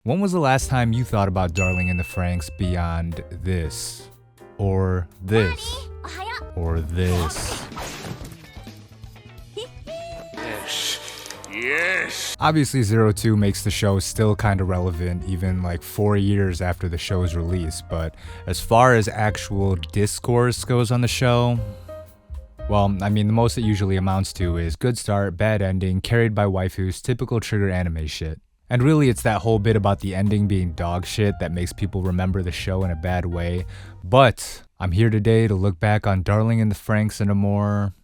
When was the last time you thought about Darling in the Franxx beyond this? Or this? Or this? Yes! Obviously, 02 makes the show still kind of relevant even like 4 years after the show's release, but as far as actual discourse goes on the show, well, I mean, the most it usually amounts to is good start, bad ending, carried by waifus, typical trigger anime shit. And really, it's that whole bit about the ending being dog shit that makes people remember the show in a bad way. But I'm here today to look back on Darling in the Franxx in a more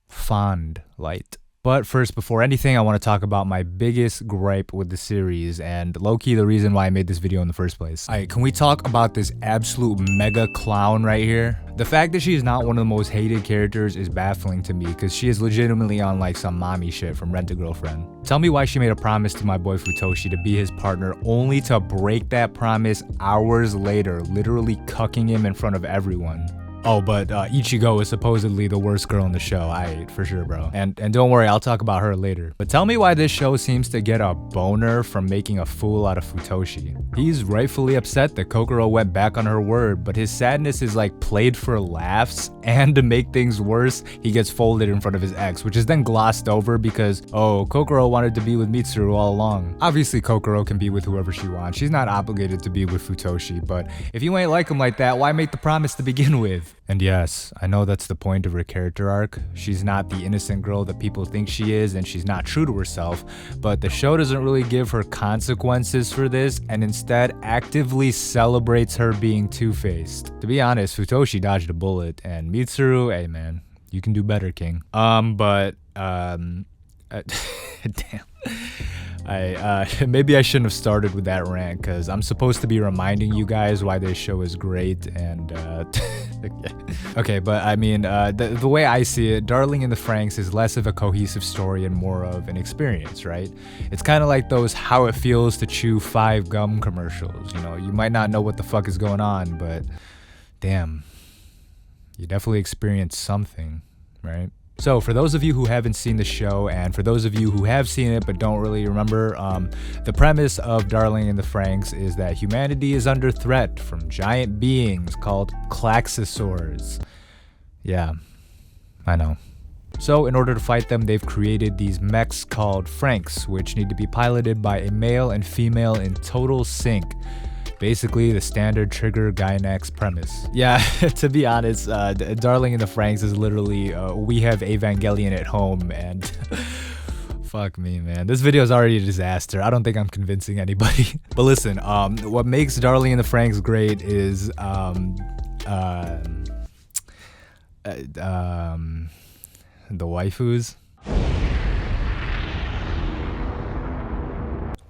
fond light. But first, before anything, I want to talk about my biggest gripe with the series, and low-key the reason why I made this video in the first place. Alright, can we talk about this absolute mega clown right here? The fact that she is not one of the most hated characters is baffling to me, because she is legitimately on like some mommy shit from Rent-A-Girlfriend. Tell me why she made a promise to my boy Futoshi to be his partner, only to break that promise hours later, literally cucking him in front of everyone. Oh, but Ichigo is supposedly the worst girl in the show. Aight, for sure, bro. And don't worry, I'll talk about her later. But tell me why this show seems to get a boner from making a fool out of Futoshi. He's rightfully upset that Kokoro went back on her word, but his sadness is like played for laughs, and to make things worse, he gets folded in front of his ex, which is then glossed over because, oh, Kokoro wanted to be with Mitsuru all along. Obviously, Kokoro can be with whoever she wants. She's not obligated to be with Futoshi, but if you ain't like him like that, why make the promise to begin with? And yes, I know that's the point of her character arc. She's not the innocent girl that people think she is, and she's not true to herself, but the show doesn't really give her consequences for this, and instead actively celebrates her being two-faced. To be honest, Futoshi dodged a bullet, and Mitsuru, hey man, you can do better, king. Damn. Maybe I shouldn't have started with that rant, because I'm supposed to be reminding you guys why this show is great, and okay, but I mean, the way I see it, Darling in the Franxx is less of a cohesive story and more of an experience, right? It's kind of like those how it feels to chew 5 gum commercials. You know, you might not know what the fuck is going on, but damn, you definitely experienced something, right? So for those of you who haven't seen the show, and for those of you who have seen it but don't really remember, the premise of Darling in the Franxx is that humanity is under threat from giant beings called Klaxosaurs. Yeah, I know. So in order to fight them, they've created these mechs called Franxx, which need to be piloted by a male and female in total sync. Basically, the standard trigger Gainax premise. Yeah, to be honest, Darling in the Franxx is literally, we have Evangelion at home, and fuck me, man. This video is already a disaster. I don't think I'm convincing anybody. But listen, what makes Darling in the Franxx great is, the waifus.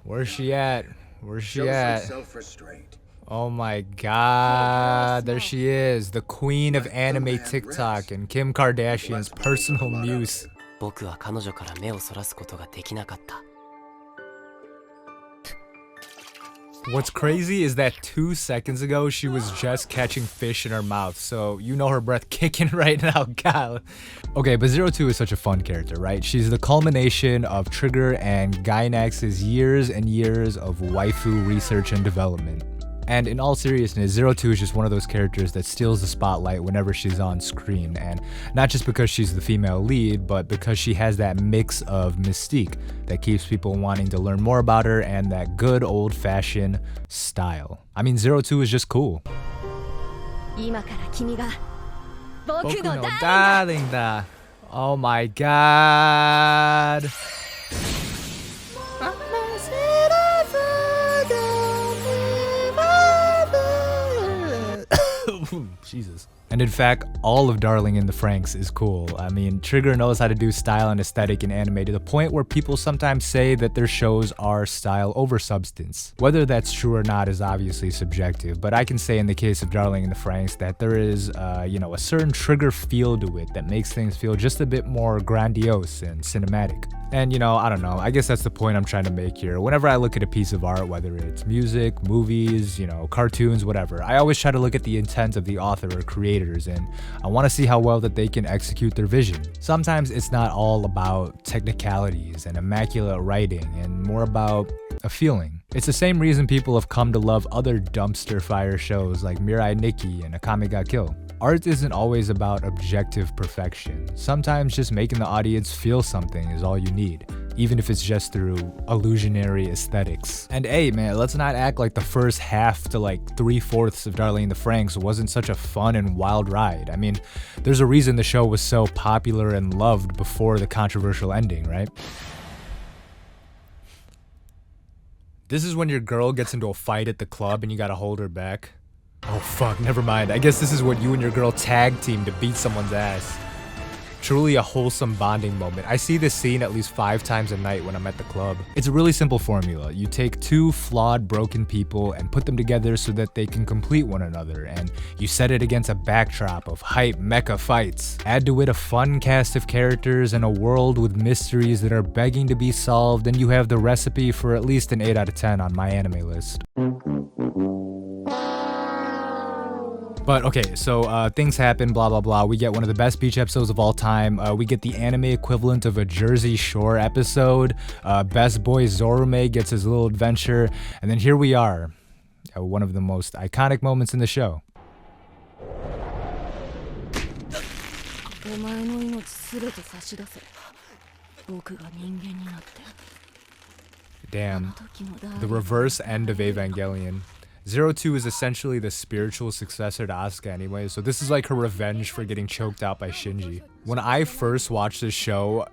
Where's she at? Where's she at? Oh my god, there she is, the queen of anime TikTok and Kim Kardashian's personal muse. What's crazy is that 2 seconds ago, she was just catching fish in her mouth, so you know her breath kicking right now, god. Okay, but 02 is such a fun character, right? She's the culmination of Trigger and Gainax's years and years of waifu research and development. And in all seriousness, 02 is just one of those characters that steals the spotlight whenever she's on screen, and not just because she's the female lead, but because she has that mix of mystique that keeps people wanting to learn more about her and that good old-fashioned style. I mean, 02 is just cool. Oh my god. Jesus. And in fact, all of Darling in the Franxx is cool. I mean, Trigger knows how to do style and aesthetic in anime to the point where people sometimes say that their shows are style over substance. Whether that's true or not is obviously subjective, but I can say in the case of Darling in the Franxx that there is, you know, a certain Trigger feel to it that makes things feel just a bit more grandiose and cinematic. And you know, I don't know, I guess that's the point I'm trying to make here. Whenever I look at a piece of art, whether it's music, movies, you know, cartoons, whatever, I always try to look at the intent of the author or creators, and I want to see how well that they can execute their vision. Sometimes it's not all about technicalities and immaculate writing, and more about, a feeling. It's the same reason people have come to love other dumpster fire shows like Mirai Nikki and Akame ga Kill. Art isn't always about objective perfection. Sometimes just making the audience feel something is all you need, even if it's just through illusionary aesthetics. And hey man, let's not act like the first half to like 3/4 of Darling in the Franxx wasn't such a fun and wild ride. I mean, there's a reason the show was so popular and loved before the controversial ending, right? This is when your girl gets into a fight at the club and you gotta hold her back. Oh fuck, never mind. I guess this is what you and your girl tag team to beat someone's ass. Truly a wholesome bonding moment. I see this scene at least 5 times a night when I'm at the club. It's a really simple formula. You take 2 flawed, broken people and put them together so that they can complete one another, and you set it against a backdrop of hype mecha fights. Add to it a fun cast of characters and a world with mysteries that are begging to be solved, and you have the recipe for at least an 8 out of 10 on my anime list. But okay, so things happen, blah blah blah. We get one of the best beach episodes of all time. We get the anime equivalent of a Jersey Shore episode. Best boy Zorume gets his little adventure, and then here we are, one of the most iconic moments in the show. Damn, the reverse end of Evangelion. 02 is essentially the spiritual successor to Asuka anyway, so this is like her revenge for getting choked out by Shinji. When I first watched this show,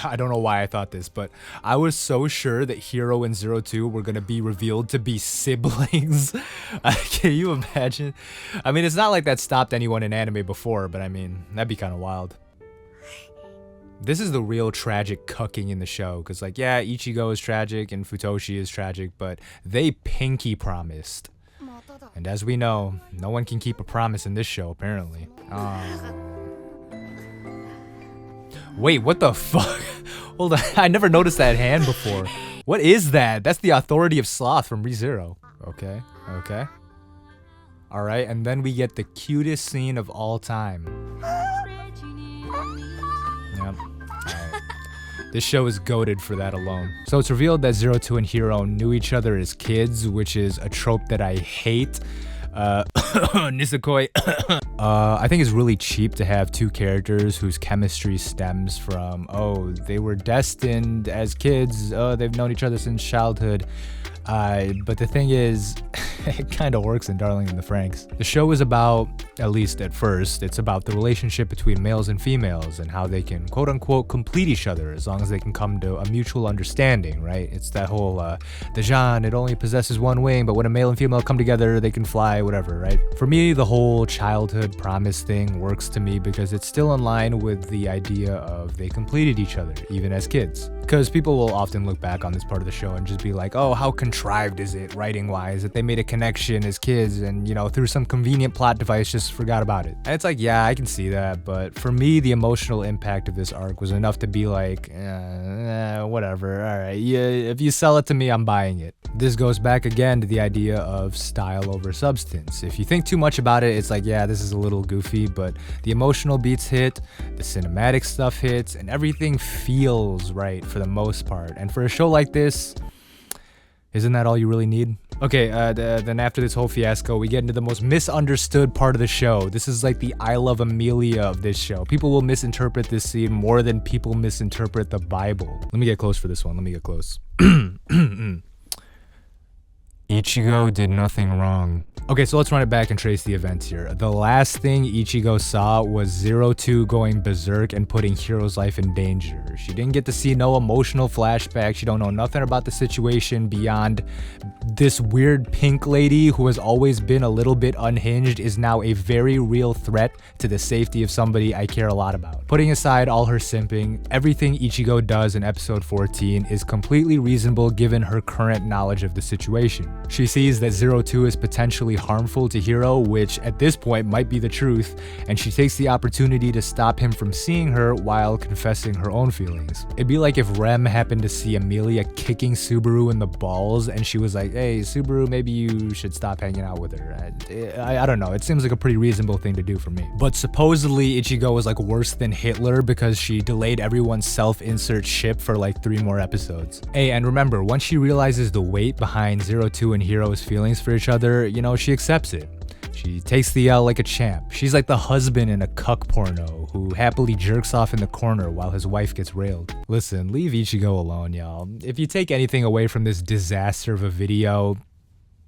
I don't know why I thought this, but I was so sure that Hiro and 02 were gonna be revealed to be siblings. Can you imagine? I mean, it's not like that stopped anyone in anime before, but I mean, that'd be kind of wild. This is the real tragic cucking in the show, because like, yeah, Ichigo is tragic and Futoshi is tragic, but they pinky promised. And as we know, no one can keep a promise in this show, apparently. Wait, what the fuck? Hold on, I never noticed that hand before. What is that? That's the authority of Sloth from ReZero. Okay, okay. Alright, and then we get the cutest scene of all time. Yep. This show is goated for that alone. So it's revealed that 02 and Hiro knew each other as kids, which is a trope that I hate. Nisekoi. I think it's really cheap to have 2 characters whose chemistry stems from, oh, they were destined as kids, oh, they've known each other since childhood. But the thing is, it kind of works in Darling in the Franxx. The show is about, at least at first, it's about the relationship between males and females and how they can quote-unquote complete each other as long as they can come to a mutual understanding, right? It's that whole, the Jean, it only possesses 1 wing, but when a male and female come together, they can fly, whatever, right? For me, the whole childhood promise thing works to me because it's still in line with the idea of they completed each other, even as kids. Because people will often look back on this part of the show and just be like, oh, how contrived is it, writing-wise, that they made a connection as kids and, you know, through some convenient plot device just forgot about it. And it's like, yeah, I can see that, but for me, the emotional impact of this arc was enough to be like, whatever, alright, yeah, if you sell it to me, I'm buying it. This goes back again to the idea of style over substance. If you think too much about it, it's like, yeah, this is a little goofy, but the emotional beats hit, the cinematic stuff hits, and everything feels right for the most part. And for a show like this, isn't that all you really need? Okay, then after this whole fiasco, we get into the most misunderstood part of the show. This is like the I Love Amelia of this show. People will misinterpret this scene more than people misinterpret the Bible. Let me get close for this one. Let me get close. Ichigo did nothing wrong. Okay, so let's run it back and trace the events here. The last thing Ichigo saw was 02 going berserk and putting Hiro's life in danger. She didn't get to see no emotional flashback. She don't know nothing about the situation beyond this weird pink lady who has always been a little bit unhinged is now a very real threat to the safety of somebody I care a lot about. Putting aside all her simping, everything Ichigo does in episode 14 is completely reasonable given her current knowledge of the situation. She sees that 02 is potentially potentially harmful to Hiro, which at this point might be the truth, and she takes the opportunity to stop him from seeing her while confessing her own feelings. It'd be like if Rem happened to see Amelia kicking Subaru in the balls and she was like, hey Subaru, maybe you should stop hanging out with her. I don't know, it seems like a pretty reasonable thing to do for me. But supposedly Ichigo was like worse than Hitler because she delayed everyone's self-insert ship for like 3 more episodes. Hey, and remember, once she realizes the weight behind 02 and Hiro's feelings for each other, you know, she accepts it. She takes the L like a champ. She's like the husband in a cuck porno who happily jerks off in the corner while his wife gets railed. Listen, leave Ichigo alone, y'all. If you take anything away from this disaster of a video,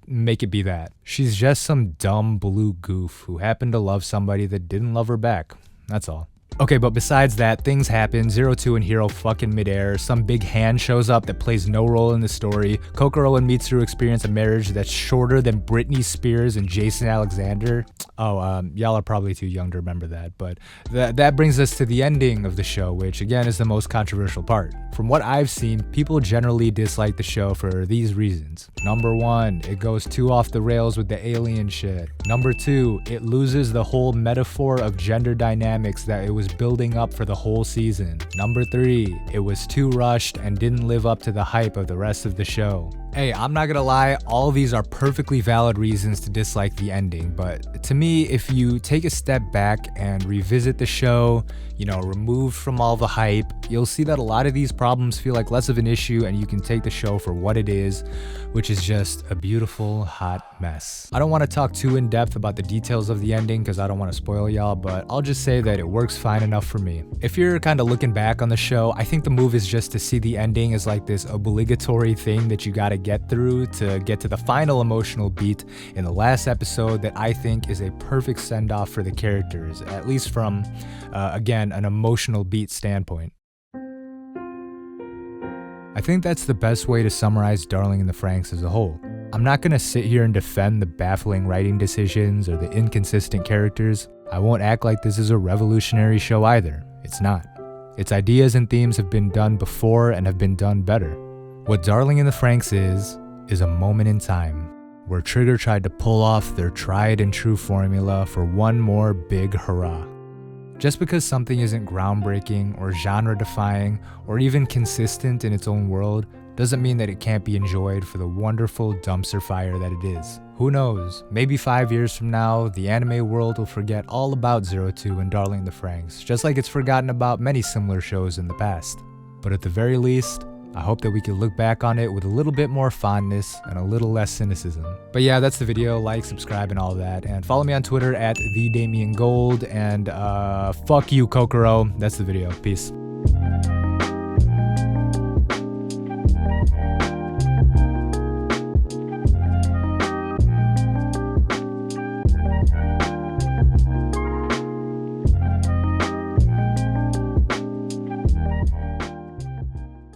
make it be that. She's just some dumb blue goof who happened to love somebody that didn't love her back. That's all. Okay, but besides that, things happen. 02 and Hiro fuck in midair. Some big hand shows up that plays no role in the story. Kokoro and Mitsuru experience a marriage that's shorter than Britney Spears and Jason Alexander. Oh, y'all are probably too young to remember that, but that brings us to the ending of the show, which again is the most controversial part. From what I've seen, people generally dislike the show for these reasons. Number 1, it goes too off the rails with the alien shit. Number 2, it loses the whole metaphor of gender dynamics that it was building up for the whole season. Number 3, it was too rushed and didn't live up to the hype of the rest of the show. Hey, I'm not gonna lie, all these are perfectly valid reasons to dislike the ending, but to me, if you take a step back and revisit the show, you know, removed from all the hype, you'll see that a lot of these problems feel like less of an issue and you can take the show for what it is, which is just a beautiful, hot mess. I don't want to talk too in depth about the details of the ending because I don't want to spoil y'all, but I'll just say that it works fine enough for me. If you're kind of looking back on the show, I think the move is just to see the ending as like this obligatory thing that you gotta get through to get to the final emotional beat in the last episode that I think is a perfect send-off for the characters, at least from, again, an emotional beat standpoint. I think that's the best way to summarize Darling in the Franxx as a whole. I'm not gonna sit here and defend the baffling writing decisions or the inconsistent characters. I won't act like this is a revolutionary show either. It's not. Its ideas and themes have been done before and have been done better. What Darling in the Franxx is a moment in time where Trigger tried to pull off their tried and true formula for one more big hurrah. Just because something isn't groundbreaking or genre-defying or even consistent in its own world doesn't mean that it can't be enjoyed for the wonderful dumpster fire that it is. Who knows, maybe 5 years from now, the anime world will forget all about 02 and Darling in the Franxx, just like it's forgotten about many similar shows in the past. But at the very least, I hope that we can look back on it with a little bit more fondness and a little less cynicism. But yeah, that's the video. Like, subscribe, and all that. And follow me on Twitter at TheDamianGold. And fuck you, Kokoro. That's the video. Peace.